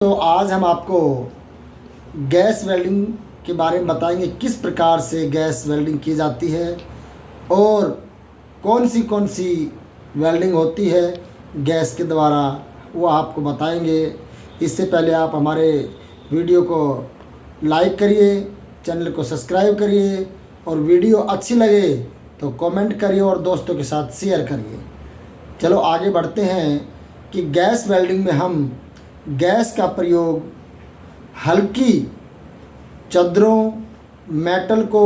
तो आज हम आपको गैस वेल्डिंग के बारे में बताएंगे, किस प्रकार से गैस वेल्डिंग की जाती है और कौन सी वेल्डिंग होती है गैस के द्वारा, वो आपको बताएंगे। इससे पहले आप हमारे वीडियो को लाइक करिए, चैनल को सब्सक्राइब करिए और वीडियो अच्छी लगे तो कमेंट करिए और दोस्तों के साथ शेयर करिए। चलो आगे बढ़ते हैं कि गैस वेल्डिंग में हम गैस का प्रयोग हल्की चादरों, मेटल को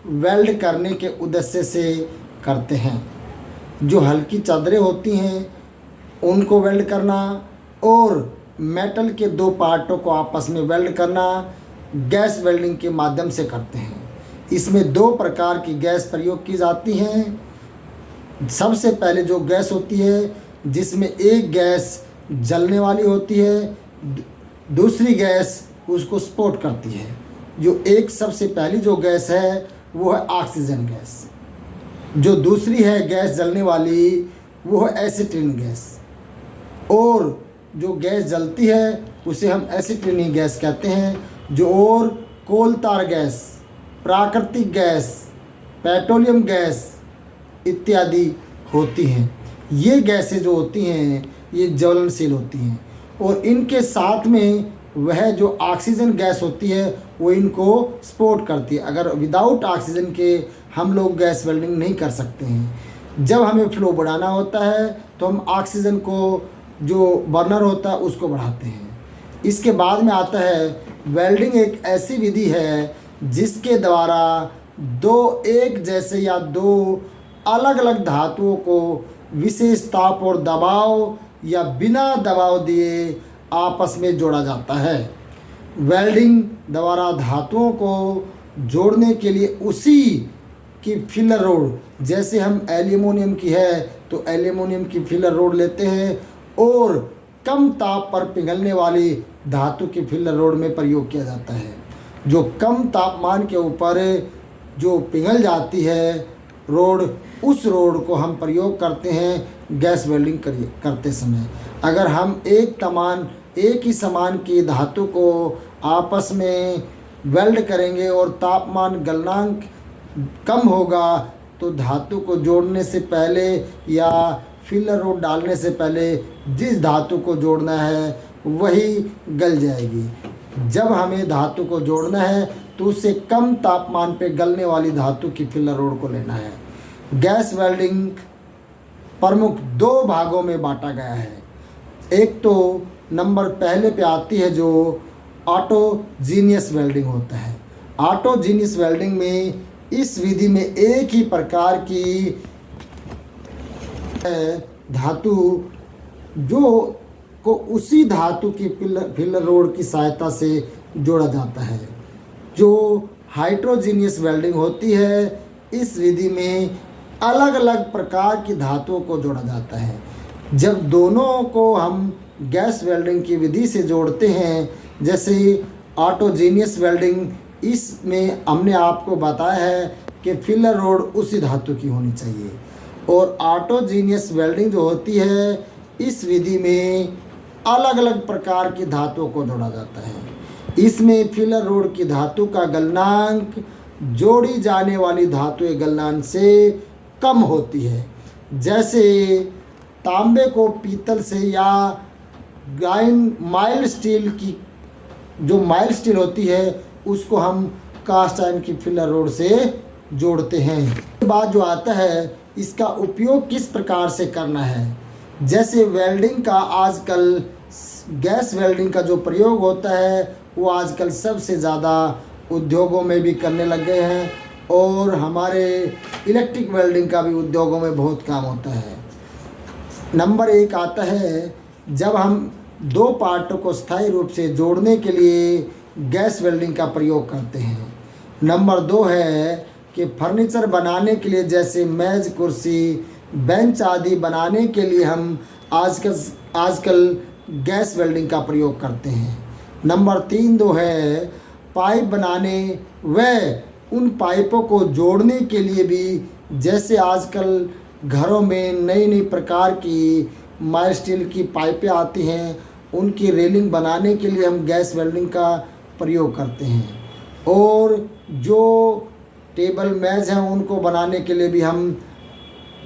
वेल्ड करने के उद्देश्य से करते हैं। जो हल्की चादरें होती हैं उनको वेल्ड करना और मेटल के दो पार्टों को आपस में वेल्ड करना गैस वेल्डिंग के माध्यम से करते हैं। इसमें दो प्रकार की गैस प्रयोग की जाती हैं। सबसे पहले जो गैस होती है जिसमें एक गैस जलने वाली होती है, दूसरी गैस उसको सपोर्ट करती है। जो एक सबसे पहली जो गैस है वो है ऑक्सीजन गैस, जो दूसरी है गैस जलने वाली वो है एसिटिलीन गैस। और जो गैस जलती है उसे हम एसिटिलीन गैस कहते हैं। जो और कोल तार गैस, प्राकृतिक गैस, पेट्रोलियम गैस इत्यादि होती हैं। ये गैसें जो होती हैं ये ज्वलनशील होती हैं और इनके साथ में वह जो ऑक्सीजन गैस होती है वो इनको सपोर्ट करती है। अगर विदाउट ऑक्सीजन के हम लोग गैस वेल्डिंग नहीं कर सकते हैं। जब हमें फ्लो बढ़ाना होता है तो हम ऑक्सीजन को जो बर्नर होता है उसको बढ़ाते हैं। इसके बाद में आता है वेल्डिंग। एक ऐसी विधि है जिसके द्वारा दो एक जैसे या दो अलग अलग धातुओं को विशेष ताप और दबाव या बिना दबाव दिए आपस में जोड़ा जाता है। वेल्डिंग द्वारा धातुओं को जोड़ने के लिए उसी की फिलर रोड, जैसे हम एल्यूमिनियम की है तो एल्यूमिनियम की फिलर रोड लेते हैं और कम ताप पर पिघलने वाली धातु की फिलर रोड में प्रयोग किया जाता है। जो कम तापमान के ऊपर जो पिघल जाती है रोड, उस रोड को हम प्रयोग करते हैं गैस वेल्डिंग करते समय। अगर हम एक ही समान की धातु को आपस में वेल्ड करेंगे और तापमान गलनांक कम होगा तो धातु को जोड़ने से पहले या फिलर रोड डालने से पहले जिस धातु को जोड़ना है वही गल जाएगी। जब हमें धातु को जोड़ना है तो उससे कम तापमान पे गलने वाली धातु की फिलर रोड को लेना है। गैस वेल्डिंग प्रमुख दो भागों में बांटा गया है। एक तो नंबर पहले पे आती है जो ऑटोजीनियस वेल्डिंग होता है। ऑटोजीनियस वेल्डिंग में इस विधि में एक ही प्रकार की धातु जो को उसी धातु की फिलर रोड की सहायता से जोड़ा जाता है। जो हाइड्रोजीनियस वेल्डिंग होती है इस विधि में अलग अलग प्रकार की धातुओं को जोड़ा जाता है। जब दोनों को हम गैस वेल्डिंग की विधि से जोड़ते हैं, जैसे ऑटोजीनियस वेल्डिंग, इसमें हमने आपको बताया है कि फिलर रोड उसी धातु की होनी चाहिए। और ऑटोजीनियस वेल्डिंग जो होती है इस विधि में अलग अलग प्रकार की धातुओं को जोड़ा जाता है। इसमें फिलर रोड की धातु का गलनांक जोड़ी जाने वाली धातु के गलनांक से कम होती है। जैसे तांबे को पीतल से या माइल्ड स्टील की, जो माइल्ड स्टील होती है उसको हम कास्ट आयरन की फिलर रोड से जोड़ते हैं। इसके बाद जो आता है इसका उपयोग किस प्रकार से करना है। जैसे वेल्डिंग का आजकल गैस वेल्डिंग का जो प्रयोग होता है वो आजकल सबसे ज़्यादा उद्योगों में भी करने लग गए हैं और हमारे इलेक्ट्रिक वेल्डिंग का भी उद्योगों में बहुत काम होता है। नंबर एक आता है जब हम दो पार्टों को स्थायी रूप से जोड़ने के लिए गैस वेल्डिंग का प्रयोग करते हैं। नंबर दो है कि फर्नीचर बनाने के लिए, जैसे मेज, कुर्सी, बेंच आदि बनाने के लिए हम आजकल गैस वेल्डिंग का प्रयोग करते हैं। नंबर तीन दो है पाइप बनाने व उन पाइपों को जोड़ने के लिए भी, जैसे आजकल घरों में नई नई प्रकार की माइल्ड स्टील की पाइपें आती हैं उनकी रेलिंग बनाने के लिए हम गैस वेल्डिंग का प्रयोग करते हैं। और जो टेबल मेज हैं उनको बनाने के लिए भी हम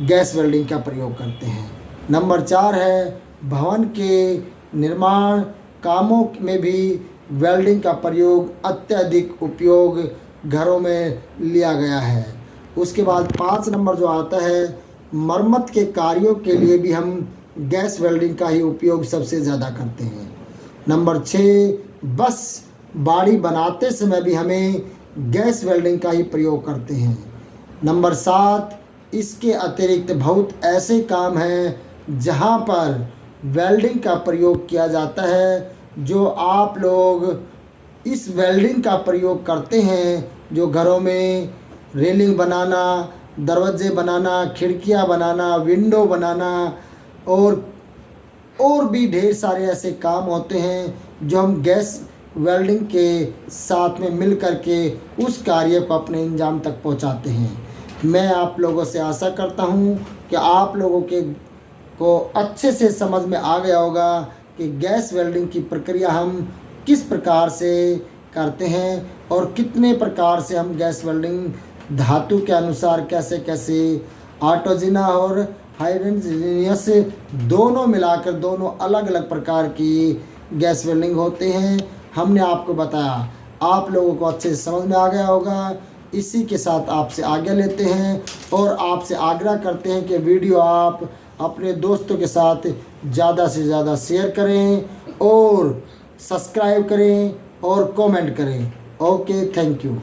गैस वेल्डिंग का प्रयोग करते हैं। नंबर 4 है भवन के निर्माण कामों में भी वेल्डिंग का प्रयोग अत्यधिक उपयोग घरों में लिया गया है। उसके बाद 5 नंबर जो आता है मरम्मत के कार्यों के लिए भी हम गैस वेल्डिंग का ही उपयोग सबसे ज़्यादा करते हैं। नंबर 6 बस बाड़ी बनाते समय भी हमें गैस वेल्डिंग का ही प्रयोग करते हैं। नंबर 7 इसके अतिरिक्त बहुत ऐसे काम हैं जहां पर वेल्डिंग का प्रयोग किया जाता है, जो आप लोग इस वेल्डिंग का प्रयोग करते हैं, जो घरों में रेलिंग बनाना, दरवाजे बनाना, खिड़कियां बनाना, विंडो बनाना और भी ढेर सारे ऐसे काम होते हैं जो हम गैस वेल्डिंग के साथ में मिल कर के उस कार्य को अपने अंजाम तक पहुंचाते हैं। मैं आप लोगों से आशा करता हूं कि आप लोगों को अच्छे से समझ में आ गया होगा कि गैस वेल्डिंग की प्रक्रिया हम किस प्रकार से करते हैं और कितने प्रकार से हम गैस वेल्डिंग धातु के अनुसार कैसे कैसे ऑटोजिना और हाइड्रोजनियस दोनों मिलाकर दोनों अलग अलग प्रकार की गैस वेल्डिंग होते हैं। हमने आपको बताया, आप लोगों को अच्छे से समझ में आ गया होगा। इसी के साथ आपसे आज्ञा लेते हैं और आपसे आग्रह करते हैं कि वीडियो आप अपने दोस्तों के साथ ज़्यादा से ज़्यादा शेयर करें और सब्सक्राइब करें और कमेंट करें। Okay, thank you.